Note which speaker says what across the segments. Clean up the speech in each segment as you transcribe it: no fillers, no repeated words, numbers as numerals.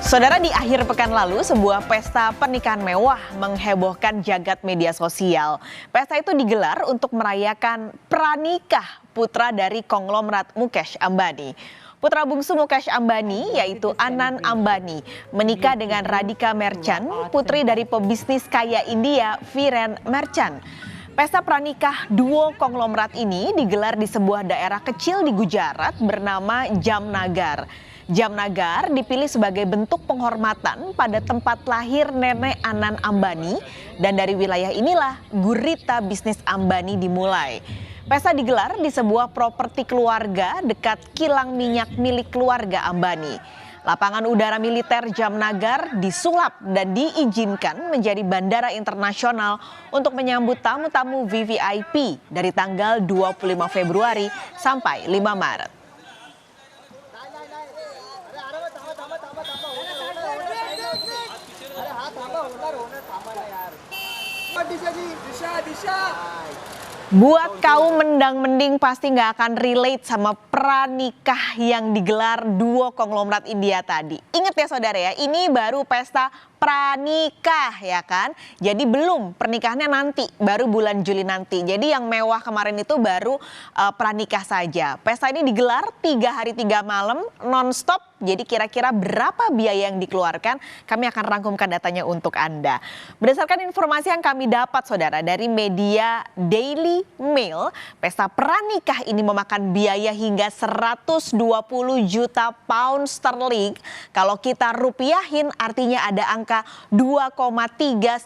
Speaker 1: Saudara, di akhir pekan lalu, sebuah pesta pernikahan mewah menghebohkan jagat media sosial. Pesta itu digelar untuk merayakan pranikah putra dari konglomerat Mukesh Ambani. Putra bungsu Mukesh Ambani, yaitu Anand Ambani, menikah dengan Radhika Merchant, putri dari pebisnis kaya India Viren Merchant. Pesta pranikah duo konglomerat ini digelar di sebuah daerah kecil di Gujarat bernama Jamnagar. Jamnagar dipilih sebagai bentuk penghormatan pada tempat lahir nenek Anand Ambani, dan dari wilayah inilah gurita bisnis Ambani dimulai. Pesta digelar di sebuah properti keluarga dekat kilang minyak milik keluarga Ambani. Lapangan udara militer Jamnagar disulap dan diizinkan menjadi bandara internasional untuk menyambut tamu-tamu VVIP dari tanggal 25 Februari sampai 5 Maret. Buat kaum mendang-mending pasti nggak akan relate sama pranikah yang digelar duo konglomerat India tadi. Ingat ya saudara ya, ini baru pesta pranikah ya kan. Jadi belum pernikahannya nanti, baru bulan Juli nanti. Jadi yang mewah kemarin itu baru pranikah saja. Pesta ini digelar 3 hari 3 malam non-stop. Jadi kira-kira berapa biaya yang dikeluarkan? Kami akan rangkumkan datanya untuk Anda. Berdasarkan informasi yang kami dapat saudara dari media Daily Mail, pesta pranikah ini memakan biaya hingga 120 juta pound sterling. Kalau kita rupiahin artinya ada angka 2,39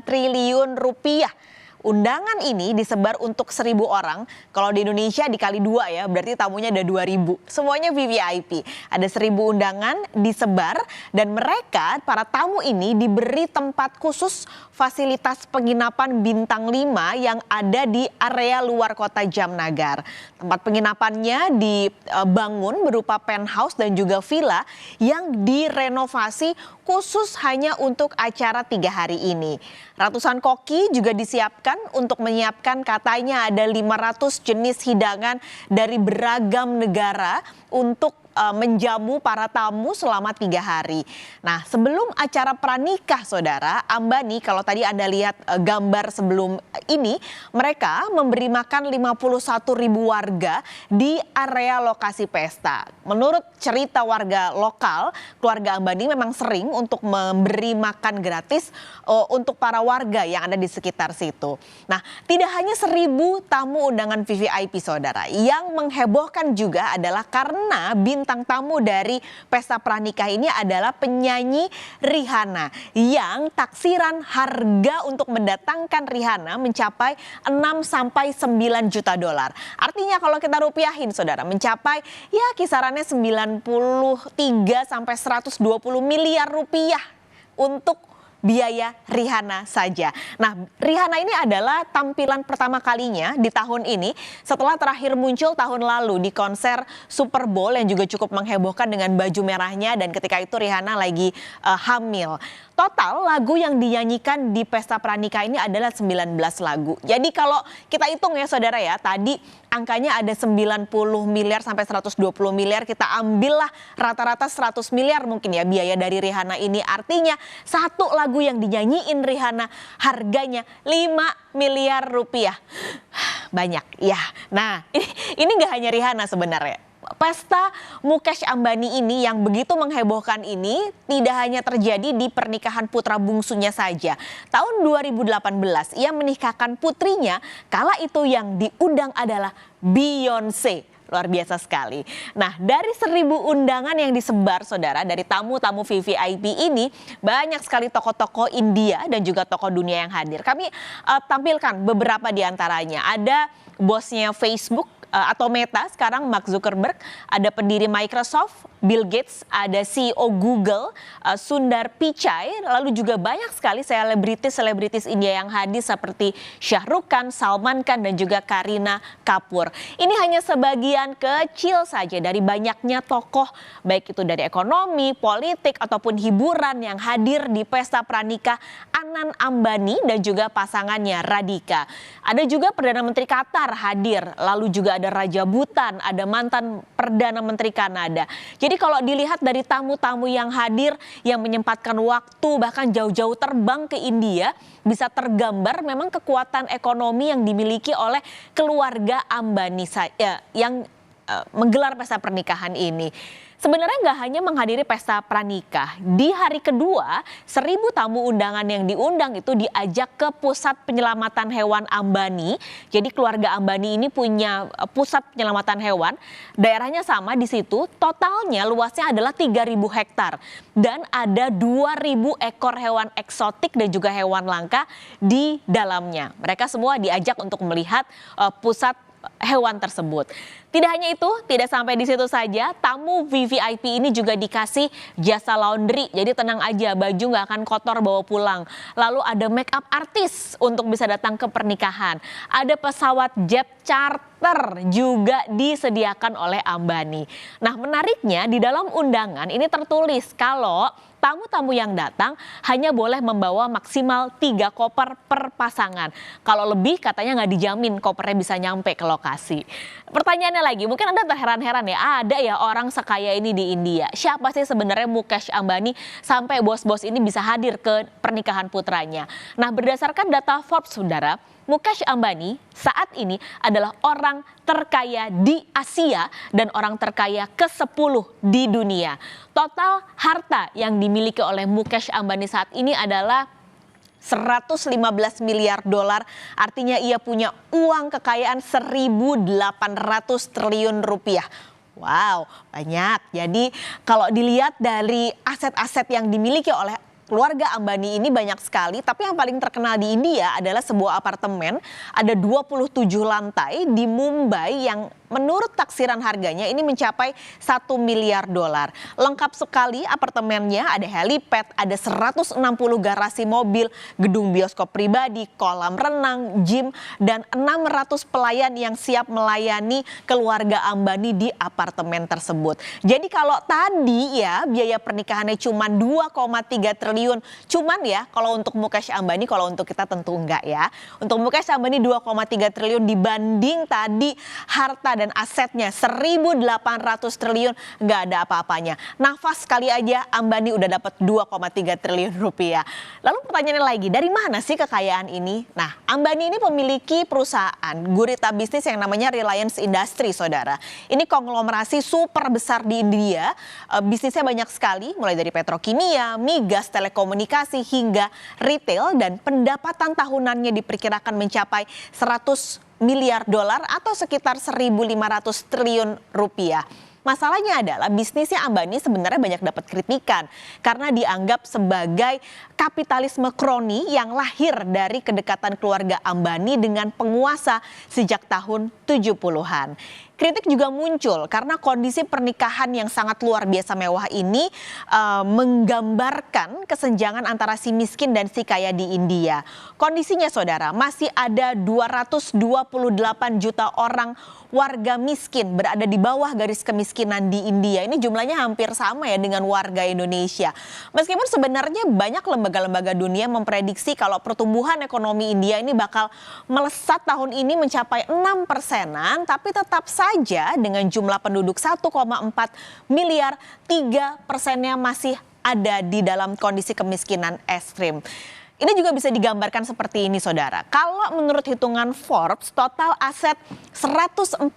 Speaker 1: triliun rupiah. Undangan ini disebar untuk 1.000 orang. Kalau di Indonesia dikali 2 ya, berarti tamunya ada 2.000. Semuanya VVIP. Ada 1.000 undangan disebar dan mereka, para tamu ini diberi tempat khusus fasilitas penginapan bintang 5 yang ada di area luar kota Jamnagar. Tempat penginapannya dibangun berupa penthouse dan juga villa yang direnovasi khusus hanya untuk acara 3 hari ini. Ratusan koki juga disiapkan untuk menyiapkan katanya ada 500 jenis hidangan dari beragam negara untuk menjamu para tamu selama 3 hari. Nah, sebelum acara pranikah saudara, Ambani kalau tadi Anda lihat gambar sebelum ini, mereka memberi makan 51.000 warga di area lokasi pesta. Menurut cerita warga lokal, keluarga Ambani memang sering untuk memberi makan gratis untuk para warga yang ada di sekitar situ. Nah, tidak hanya 1.000 tamu undangan VVIP saudara, yang menghebohkan juga adalah karena bintang tamu dari pesta pranikah ini adalah penyanyi Rihanna yang taksiran harga untuk mendatangkan Rihanna mencapai 6-9 juta dolar. Artinya kalau kita rupiahin saudara mencapai ya kisarannya 93 sampai 120 miliar rupiah untuk biaya Rihanna saja. Nah, Rihanna ini adalah tampilan pertama kalinya di tahun ini setelah terakhir muncul tahun lalu di konser Super Bowl yang juga cukup menghebohkan dengan baju merahnya, dan ketika itu Rihanna lagi hamil. Total lagu yang dinyanyikan di pesta pranikah ini adalah 19 lagu. Jadi kalau kita hitung ya saudara ya, tadi angkanya ada 90 miliar sampai 120 miliar, kita ambillah rata-rata 100 miliar mungkin ya biaya dari Rihanna ini. Artinya satu lagu yang dinyanyiin Rihanna harganya 5 miliar rupiah. Banyak ya. Nah, ini nggak hanya Rihanna sebenarnya. Pesta Mukesh Ambani ini yang begitu menghebohkan ini tidak hanya terjadi di pernikahan putra bungsunya saja. Tahun 2018 ia menikahkan putrinya, kala itu yang diundang adalah Beyonce. Luar biasa sekali. Nah, dari 1.000 undangan yang disebar saudara, dari tamu-tamu VVIP ini banyak sekali tokoh-tokoh India dan juga tokoh dunia yang hadir. Kami tampilkan beberapa di antaranya. Ada bosnya Facebook atau Meta sekarang, Mark Zuckerberg, ada pendiri Microsoft, Bill Gates, ada CEO Google, Sundar Pichai, lalu juga banyak sekali selebritis India yang hadir seperti Shah Rukh Khan, Salman Khan, dan juga Kareena Kapoor. Ini hanya sebagian kecil saja dari banyaknya tokoh, baik itu dari ekonomi, politik, ataupun hiburan yang hadir di pesta pranikah Anand Ambani dan juga pasangannya Radhika. Ada juga Perdana Menteri Qatar hadir, lalu juga ada Raja Bhutan, ada mantan Perdana Menteri Kanada. Jadi Ini kalau dilihat dari tamu-tamu yang hadir, yang menyempatkan waktu bahkan jauh-jauh terbang ke India, bisa tergambar memang kekuatan ekonomi yang dimiliki oleh keluarga Ambani yang menggelar pesta pernikahan ini. Sebenarnya nggak hanya menghadiri pesta pranikah, di hari kedua 1.000 tamu undangan yang diundang itu diajak ke pusat penyelamatan hewan Ambani. Jadi keluarga Ambani ini punya pusat penyelamatan hewan, daerahnya sama di situ, totalnya luasnya adalah 3.000 hektar dan ada 2.000 ekor hewan eksotik dan juga hewan langka di dalamnya. Mereka semua diajak untuk melihat pusat hewan tersebut. Tidak hanya itu, tidak sampai di situ saja, tamu VVIP ini juga dikasih jasa laundry. Jadi tenang aja, baju nggak akan kotor bawa pulang. Lalu ada make up artis untuk bisa datang ke pernikahan. Ada pesawat jet charter juga disediakan oleh Ambani. Nah, menariknya di dalam undangan ini tertulis kalau tamu-tamu yang datang hanya boleh membawa maksimal 3 koper per pasangan. Kalau lebih katanya nggak dijamin kopernya bisa nyampe ke lokasi. Pertanyaannya lagi, mungkin Anda terheran-heran ya, ada ya orang sekaya ini di India. Siapa sih sebenarnya Mukesh Ambani sampai bos-bos ini bisa hadir ke pernikahan putranya? Nah, berdasarkan data Forbes, saudara, Mukesh Ambani saat ini adalah orang terkaya di Asia dan orang terkaya ke-10 di dunia. Total harta yang dimiliki oleh Mukesh Ambani saat ini adalah 115 miliar dolar, artinya ia punya uang kekayaan 1.800 triliun rupiah. Wow, banyak. Jadi kalau dilihat dari aset-aset yang dimiliki oleh keluarga Ambani ini banyak sekali, tapi yang paling terkenal di India adalah sebuah apartemen, ada 27 lantai di Mumbai yang menurut taksiran harganya ini mencapai 1 miliar dolar. Lengkap sekali apartemennya, ada helipad, ada 160 garasi mobil, gedung bioskop pribadi, kolam renang, gym, dan 600 pelayan yang siap melayani keluarga Ambani di apartemen tersebut. Jadi kalau tadi ya biaya pernikahannya cuma 2,3 triliun, cuman ya kalau untuk Mukesh Ambani, kalau untuk kita tentu enggak ya. Untuk Mukesh Ambani 2,3 triliun dibanding tadi harta dan asetnya 1.800 triliun, nggak ada apa-apanya. Nafas kali aja Ambani udah dapat 2,3 triliun rupiah. Lalu pertanyaannya lagi, dari mana sih kekayaan ini? Nah, Ambani ini memiliki perusahaan gurita bisnis yang namanya Reliance Industry, saudara. Ini konglomerasi super besar di India. Bisnisnya banyak sekali, mulai dari petrokimia, migas, telekomunikasi, hingga retail, dan pendapatan tahunannya diperkirakan mencapai 100 miliar dolar atau sekitar 1.500 triliun rupiah. Masalahnya adalah bisnisnya Ambani sebenarnya banyak dapat kritikan karena dianggap sebagai kapitalisme kroni yang lahir dari kedekatan keluarga Ambani dengan penguasa sejak tahun 70-an. Kritik juga muncul karena kondisi pernikahan yang sangat luar biasa mewah ini menggambarkan kesenjangan antara si miskin dan si kaya di India. Kondisinya, saudara, masih ada 228 juta orang warga miskin berada di bawah garis kemiskinan di India. Ini jumlahnya hampir sama ya dengan warga Indonesia. Meskipun sebenarnya banyak lembaga-lembaga dunia memprediksi kalau pertumbuhan ekonomi India ini bakal melesat tahun ini mencapai 6%-an, tapi tetap saja dengan jumlah penduduk 1,4 miliar, 3%-nya masih ada di dalam kondisi kemiskinan ekstrim. Ini juga bisa digambarkan seperti ini, saudara. Kalau menurut hitungan Forbes, total aset 142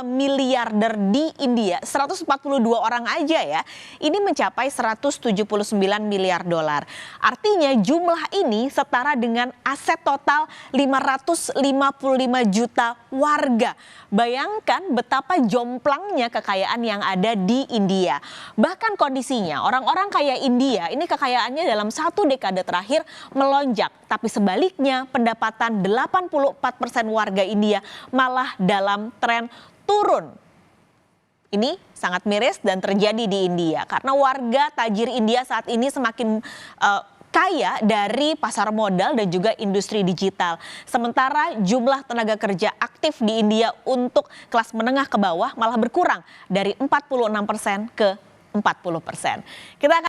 Speaker 1: miliarder di India, 142 orang aja ya, ini mencapai 179 miliar dolar. Artinya jumlah ini setara dengan aset total 555 juta warga. Bayangkan betapa jomplangnya kekayaan yang ada di India. Bahkan kondisinya orang-orang kaya India ini kekayaannya dalam 1 dekade terakhir melonjak, tapi sebaliknya pendapatan 84% warga India malah dalam tren turun. Ini sangat miris dan terjadi di India karena warga tajir India saat ini semakin kaya dari pasar modal dan juga industri digital. Sementara jumlah tenaga kerja aktif di India untuk kelas menengah ke bawah malah berkurang dari 46% ke 40%. Kita akan